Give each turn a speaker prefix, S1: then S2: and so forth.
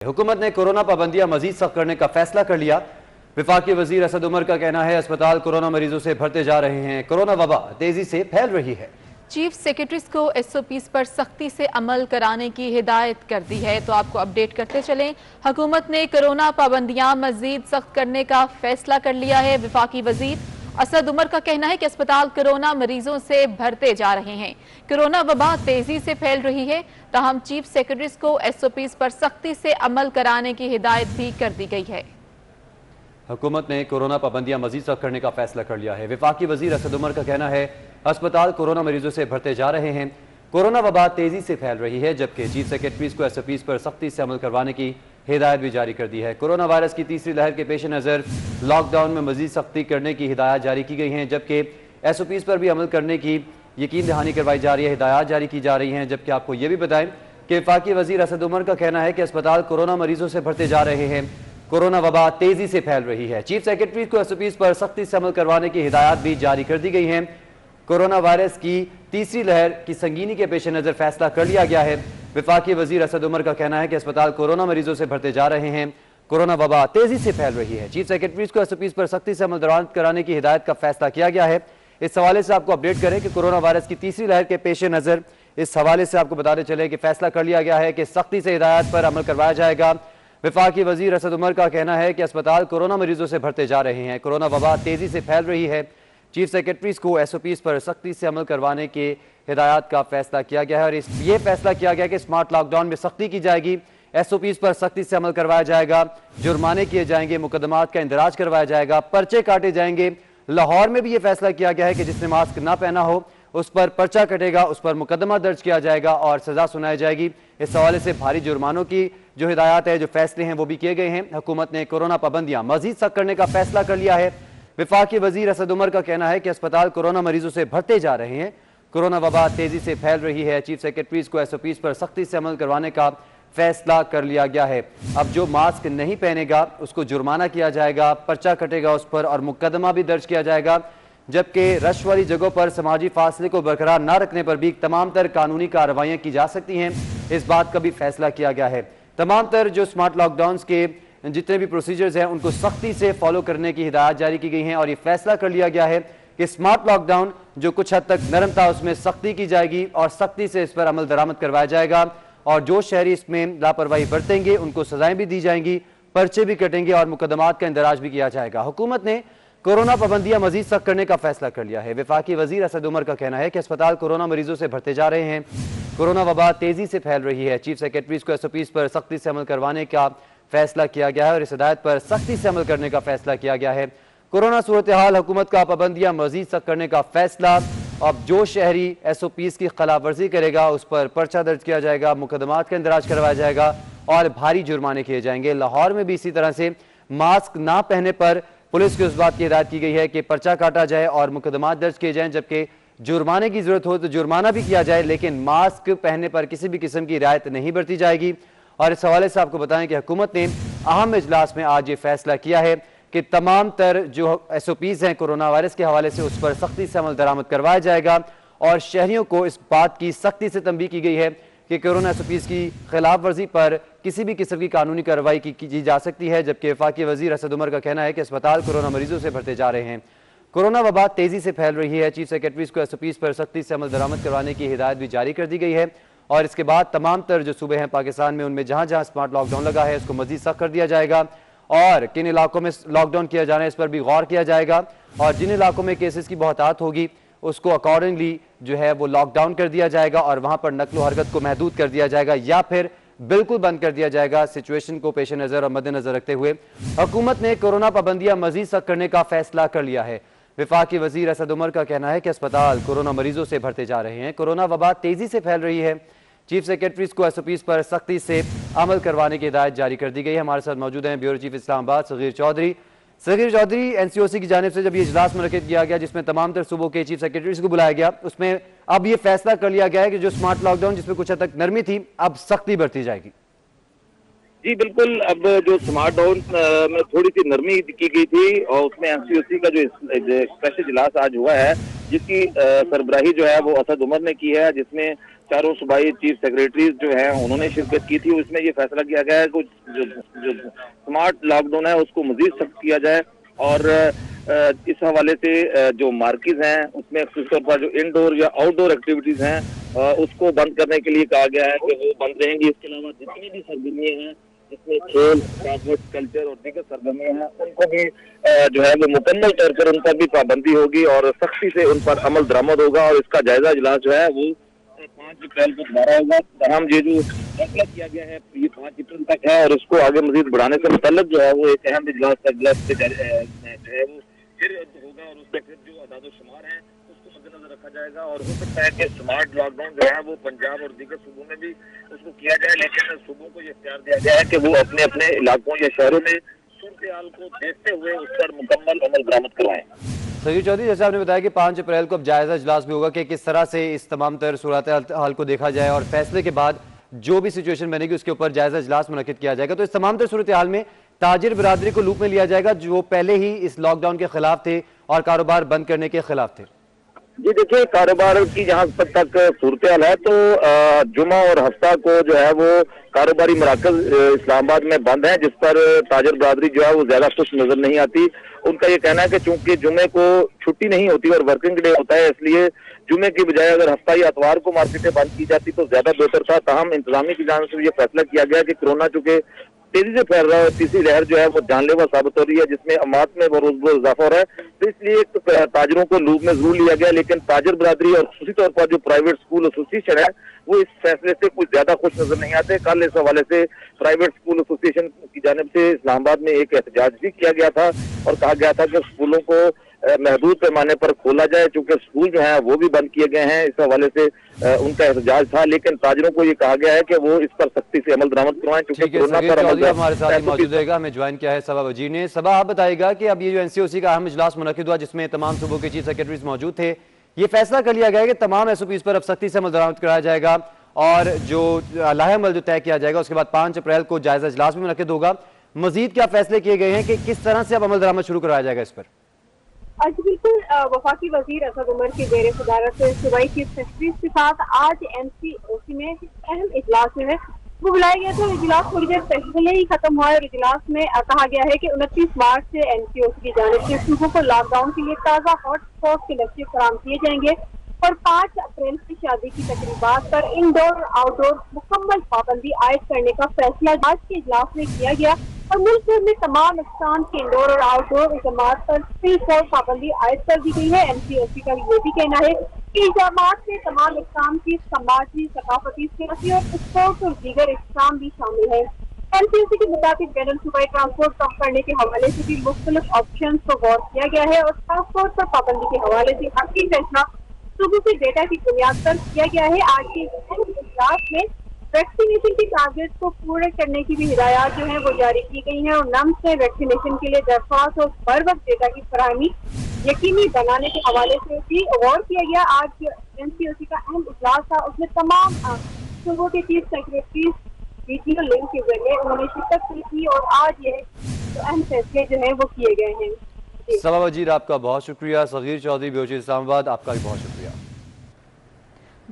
S1: हुकूमत ने कोरोना पाबंदियां मजीद सख्त करने का फैसला कर लिया। वफाकी वजीर असद उमर का कहना है अस्पताल कोरोना मरीजों से भरते जा रहे हैं, कोरोना वबा तेजी से फैल रही है।
S2: चीफ सेक्रेटरीज को SOPs पर सख्ती से अमल कराने की हिदायत कर दी है। तो आपको अपडेट करते चलें, हुकूमत ने कोरोना पाबंदियां मजीद सख्त करने का फैसला कर लिया है। वफाकी वजीर असद उमर का कहना है कि अस्पताल कोरोना मरीजों से भरते जा रहे हैं, कोरोना वबा तेजी से फैल रही है। ताहम चीफ सेक्रेटरीज को SOPs पर सख्ती से अमल कराने की हिदायत भी कर दी गई है।
S1: हुकूमत ने कोरोना पाबंदियां मजीद सख्त करने का फैसला कर लिया है। वफाकी वजीर असद उमर का कहना है अस्पताल कोरोना मरीजों से भरते जा रहे हैं, कोरोना वबा तेजी से फैल रही है, जबकि चीफ सेक्रेटरीज को SOPs पर सख्ती से अमल करवाने की हिदायत भी जारी कर दी है। कोरोना वायरस की तीसरी लहर के पेश नज़र लॉकडाउन में मजीद सख्ती करने की हिदायत जारी की गई हैं, जबकि SOPs पर भी अमल करने की यकीन दहानी करवाई जा रही है, हिदायत जारी की जा रही हैं। जबकि आपको ये भी बताएं कि वफाकी वजीर असद उमर का कहना है कि अस्पताल कोरोना मरीजों से भरते जा रहे हैं, कोरोना वबा तेजी से फैल रही है। चीफ सेक्रेटरी को SOPs पर सख्ती से अमल करवाने की हिदायत भी जारी कर दी गई है। कोरोना वायरस की तीसरी लहर की संगीनी के पेश नज़र फैसला कर लिया गया है। वफाकी वजीर असद उमर का कहना है कि अस्पताल कोरोना मरीजों से भरते जा रहे हैं, कोरोना वबा तेजी से फैल रही है। चीफ सेक्रेटरी को SOPs पर सख्ती से अमल दरामद कराने की हिदायत का फैसला किया गया है। इस हवाले से आपको अपडेट करें कि कोरोना वायरस की तीसरी लहर के पेश नज़र इस हवाले से आपको बताते चले कि फैसला कर लिया गया है कि सख्ती से हिदायत पर अमल करवाया जाएगा। वफाकी वजीर असद उमर का कहना है कि अस्पताल कोरोना मरीजों से भरते जा रहे हैं, कोरोना वबा तेजी से फैल रही है। चीफ सेक्रेटरीज को SOPs पर सख्ती से अमल करवाने के हिदायत का फैसला किया गया है और ये फैसला किया गया कि स्मार्ट लॉकडाउन में सख्ती की जाएगी, SOPs पर सख्ती से अमल करवाया जाएगा, जुर्माने किए जाएंगे, मुकदमात का इंदराज करवाया जाएगा, पर्चे काटे जाएंगे। लाहौर में भी ये फैसला किया गया है कि जिसने मास्क ना पहना हो उस पर पर्चा कटेगा, उस पर मुकदमा दर्ज किया जाएगा और सजा सुनाई जाएगी। इस हवाले से भारी जुर्मानों की जो हिदायत है, जो फैसले हैं वो भी किए गए हैं। हुकूमत ने कोरोना पाबंदियां मजीद सख्त करने का फैसला कर लिया है। वफाकी वजीर असद उमर का कहना है कि अस्पताल कोरोना मरीजों से भरते जा रहे हैं, कोरोना वबा तेजी से फैल रही है। चीफ सेक्रेटरीज को SOPs पर सख्ती से अमल करवाने का फैसला कर लिया गया है। अब जो मास्क नहीं पहनेगा उसको जुर्माना किया जाएगा, पर्चा कटेगा उस पर और मुकदमा भी दर्ज किया जाएगा। जबकि रश वाली जगहों पर समाजी फासले को बरकरार न रखने पर भी तमाम तर कानूनी कार्रवाइयाँ की जा सकती हैं, इस बात का भी फैसला किया गया है। तमाम तर जो स्मार्ट लॉकडाउन के जितने भी प्रोसीजर्स हैं उनको सख्ती से फॉलो करने की हिदायत जारी की गई हैं और ये फैसला कर लिया गया है कि स्मार्ट लॉकडाउन जो कुछ हद तक नरम था उसमें सख्ती की जाएगी और सख्ती से इस पर अमल दरामद करवाया जाएगा और जो शहरी इसमें लापरवाही बरतेंगे उनको सजाएं भी दी जाएंगी, पर्चे भी कटेंगे और मुकदमात का इंदराज भी किया जाएगा। हुकूमत ने कोरोना पाबंदियां मजीद सख्त करने का फैसला कर लिया है। वफाकी वजीर असद उमर का कहना है कि अस्पताल कोरोना मरीजों से भरते जा रहे हैं, कोरोना वबा तेजी से फैल रही है। चीफ सेक्रेटरीज को SOPs पर सख्ती से अमल करवाने का फैसला किया गया है और इस हिदायत पर सख्ती से अमल करने का फैसला किया गया है। कोरोना सूरत हाल, हुकूमत का पाबंदियां मजीद सख्त करने का फैसला। अब जो शहरी SOPs की खिलाफ वर्जी करेगा उस पर पर्चा दर्ज किया जाएगा, मुकदमात का इंदराज करवाया जाएगा और भारी जुर्माने किए जाएंगे। लाहौर में भी इसी तरह से मास्क ना पहने पर पुलिस की उस बात की हिदायत की गई है कि पर्चा काटा जाए और मुकदमात दर्ज किए जाएं, जबकि जुर्माने की जरूरत हो तो जुर्माना भी किया जाए, लेकिन मास्क पहनने पर किसी भी किस्म की रियायत नहीं बरती जाएगी। और इस हवाले से आपको बताएं कि हुकूमत ने अहम इजलास में आज ये फैसला किया है कि तमाम तर जो SOPs हैं कोरोना वायरस के हवाले से उस पर सख्ती से अमल दरामद करवाया जाएगा और शहरियों को इस बात की सख्ती से तंबीह की गई है कि कोरोना SOPs की खिलाफ वर्जी पर किसी भी किस्म की कानूनी कार्रवाई की जा सकती है। जबकि वफाकी वजीर असद उमर का कहना है कि अस्पताल कोरोना मरीजों से भरते जा रहे हैं, कोरोना वबा तेजी से फैल रही है। चीफ सेक्रेटरीज को SOPs पर सख्ती से अमल दरामद करवाने की हिदायत भी जारी कर दी गई है और इसके बाद तमाम तर जो सूबे हैं पाकिस्तान में उनमें जहां जहां स्मार्ट लॉकडाउन लगा है उसको मजीद सख्त कर दिया जाएगा और किन इलाकों में लॉकडाउन किया जाना है इस पर भी गौर किया जाएगा और जिन इलाकों में केसेस की बहुतात होगी उसको अकॉर्डिंगली जो है वो लॉकडाउन कर दिया जाएगा और वहां पर नकलो हरकत को महदूद कर दिया जाएगा या फिर बिल्कुल बंद कर दिया जाएगा। सिचुएशन को पेश नज़र और मद्देनजर रखते हुए हुकूमत ने कोरोना पाबंदियां मजीद सख्त करने का फैसला कर लिया है। वफाकी वजीर असद उमर का कहना है कि अस्पताल कोरोना मरीजों से भरते जा रहे हैं, कोरोना वबा तेजी से फैल रही है। चीफ सेक्रेटरीज को SOPs पर सख्ती से अमल करवाने की हिदायत जारी कर दी गई है। हमारे साथ मौजूद हैं bureau chief Islamabad Sagheer Chaudhry. Sagheer Chaudhry, NCOC की जानिब से जब ये इजलास मुनक्किद किया गया जिसमें तमाम तर सूबों के चीफ सेक्रेटरीज को बुलाया गया, उसमें अब ये फैसला कर लिया गया है कि जो स्मार्ट लॉकडाउन जिसमें कुछ हद तक नरमी थी अब सख्ती बरती जाएगी।
S3: जी बिल्कुल, अब जो स्मार्ट डाउन में थोड़ी सी नरमी की गई थी और उसमें NCOC का जो स्पेशल इजलास आज हुआ है जिसकी सरबराही जो है वो असद उमर ने की है, जिसमें चारों सूबाई चीफ सेक्रेटरीज जो हैं उन्होंने शिरकत की थी। उसमें ये फैसला किया गया है कि जो स्मार्ट लॉकडाउन है उसको मजीद सख्त किया जाए और इस हवाले से जो मार्केट हैं उसमें खासतौर पर जो इंडोर या आउटडोर एक्टिविटीज हैं उसको बंद करने के लिए कहा गया है कि वो बंद रहेंगी। इसके अलावा जितनी भी सरगर्मियाँ हैं जिसमें खेल, स्पोर्ट्स, कल्चर और दीगर सरगर्मियाँ हैं उनको भी जो है वो मुकम्मल तौर पर उन पर भी पाबंदी होगी और सख्ती से उन पर अमल दरामद होगा और इसका जायजा इजलास जो है वो 5 अप्रैल को दोबारा होगा। तमाम ये जो फैसला किया गया है ये 5 अप्रैल तक है और इसको आगे मजीद बढ़ाने से मुतल्लिक जो है वो एक अहम इजलास जो है वो फिर होगा और उसमें फिर जो अदाद-ओ-शुमार है उसको मद्देनजर रखा जाएगा और हो सकता है कि स्मार्ट लॉकडाउन जो है वो पंजाब और दीगर सूबों में भी उसको किया जाए, लेकिन सूबों को ये इख्तियार दिया गया है कि वो अपने अपने इलाकों या शहरों में सूरत हाल को देखते हुए उस पर मुकम्मल अमल दरामद करवाएं।
S1: सगीर चौधरी, जैसे आपने बताया कि 5 अप्रैल को अब जायजा इजलास भी होगा कि किस तरह से इस तमाम तर सूरत हाल को देखा जाए और फैसले के बाद जो भी सिचुएशन बनेगी उसके ऊपर जायजा इजलास मुनक्किद किया जाएगा। तो इस तमाम तर सूरत हाल में ताजिर बिरादरी को लूप में लिया जाएगा जो पहले ही इस लॉकडाउन के खिलाफ थे और कारोबार बंद करने के खिलाफ थे।
S3: जी देखिए, कारोबार की जहाँ तक सूरत हाल है तो जुमा और हफ्ता को जो है वो कारोबारी मराकज इस्लामाबाद में बंद है, जिस पर ताजर बिरादरी जो है वो ज्यादा खुश नजर नहीं आती। उनका ये कहना है कि चूंकि जुमे को छुट्टी नहीं होती और वर्किंग डे होता है, इसलिए जुमे की बजाय अगर हफ्ता या अतवार को मार्केटें बंद की जाती तो ज्यादा बेहतर था। ताहम इंतजामी की जानिब से ये फैसला किया गया कि कोरोना चूंकि तेजी से फैल रहा है और तीसरी लहर जो है वो जानलेवा साबित हो रही है, जिसमें अमात में रोज रोज इजाफा हो रहा है, तो इसलिए एक ताजरों को लूप में जरूर लिया गया। लेकिन ताजर बिरादरी और खासी तौर पर जो प्राइवेट स्कूल एसोसिएशन है वो इस फैसले से कुछ ज्यादा खुश नजर नहीं आते। कल इस हवाले से प्राइवेट स्कूल एसोसिएशन की जानिब से इस्लामाबाद में एक एहतजाज भी किया गया था और कहा गया था कि स्कूलों को महदूद पैमाने पर खोला जाए, चूंकि स्कूल जो है वो भी बंद किए गए हैं। इस हवाले से उनका एहतजाज था, लेकिन ताजरों को ये कहा गया है कि वो इस पर सख्ती से अमल दरामद करवाएं।
S1: हमारे साथ ही मौजूद रहेगा, हमें ज्वाइन किया है सबा वजीर ने। सबा, आप बताइएगा कि अब ये जो एनसीओसी का अहम इजलास मुनक्किद हुआ जिसमें तमाम सूबों के चीफ सेक्रेटरीज मौजूद थे, ये फैसला कर लिया गया है कि तमाम एसओपीज पर अब सख्ती से अमल दरामद कराया जाएगा और जो लाहेअमल जो तय किया जाएगा उसके बाद 5 अप्रैल को जायजा इजलास भी मुनक्किद होगा। मजीद क्या फैसले किए गए हैं कि किस तरह से अब अमल दरामद शुरू कराया जाएगा इस पर?
S4: आज बिल्कुल वफाकी वजीर असद उमर की जेर सदारत सूबाई चीफ सेक्रेटरी के साथ आज एनसीओसी में अहम इजलास जो है वो बुलाया गया था। इजलास थोड़ी देर पहले ही खत्म हुआ है और इजलास में कहा गया है कि 29 मार्च से एनसीओसी की जानिब से सूबों को लॉकडाउन के लिए ताज़ा हॉटस्पॉट के लक्ष्य फराहम किए जाएंगे और 5 अप्रैल की शादी की तकरीबात पर इंडोर और आउटडोर मुकम्मल पाबंदी आयद करने का फैसला आज के इजलास में किया गया और मुल्क भर में तमाम अक़साम के इंडोर और आउटडोर इक़दामात पर फिलहाल पाबंदी आयद कर दी गई है। एनसीओसी का ये भी कहना है कि इक़दामात में तमाम अक़साम की समाजी, सकाफती, सियासी और स्पोर्ट्स और दीगर इक़साम भी शामिल है। एनसीओसी के मुताबिक बैनुल सूबाई ट्रांसपोर्ट कम करने के हवाले से भी मुख्तलिफ ऑप्शन को गौर किया गया है और ट्रांसपोर्ट पर पाबंदी के हवाले से आखिरी फैसला सूबों से डेटा की बुनियाद पर किया गया है। आज के इजलास में वैक्सीनेशन की टारगेट को पूरे करने की भी हिदायत जो है वो जारी की गई है और नम से वैक्सीनेशन के लिए दरख्वास्त और बर वक्त डेटा की फराहमी यकीनी बनाने के हवाले से भी गौर किया गया। आज एनसीओसी का अहम इजलास था, उसमें तमाम सूबों के चीफ सेक्रेटरी वीडियो लिंक के जरिए उन्होंने शिरकत की थी और आज ये अहम फैसले जो है वो किए गए हैं।
S1: सबा वजीर, आपका बहुत शुक्रिया। सगीर चौधरी, ब्यूरो इस्लामाबाद, आपका भी बहुत शुक्रिया।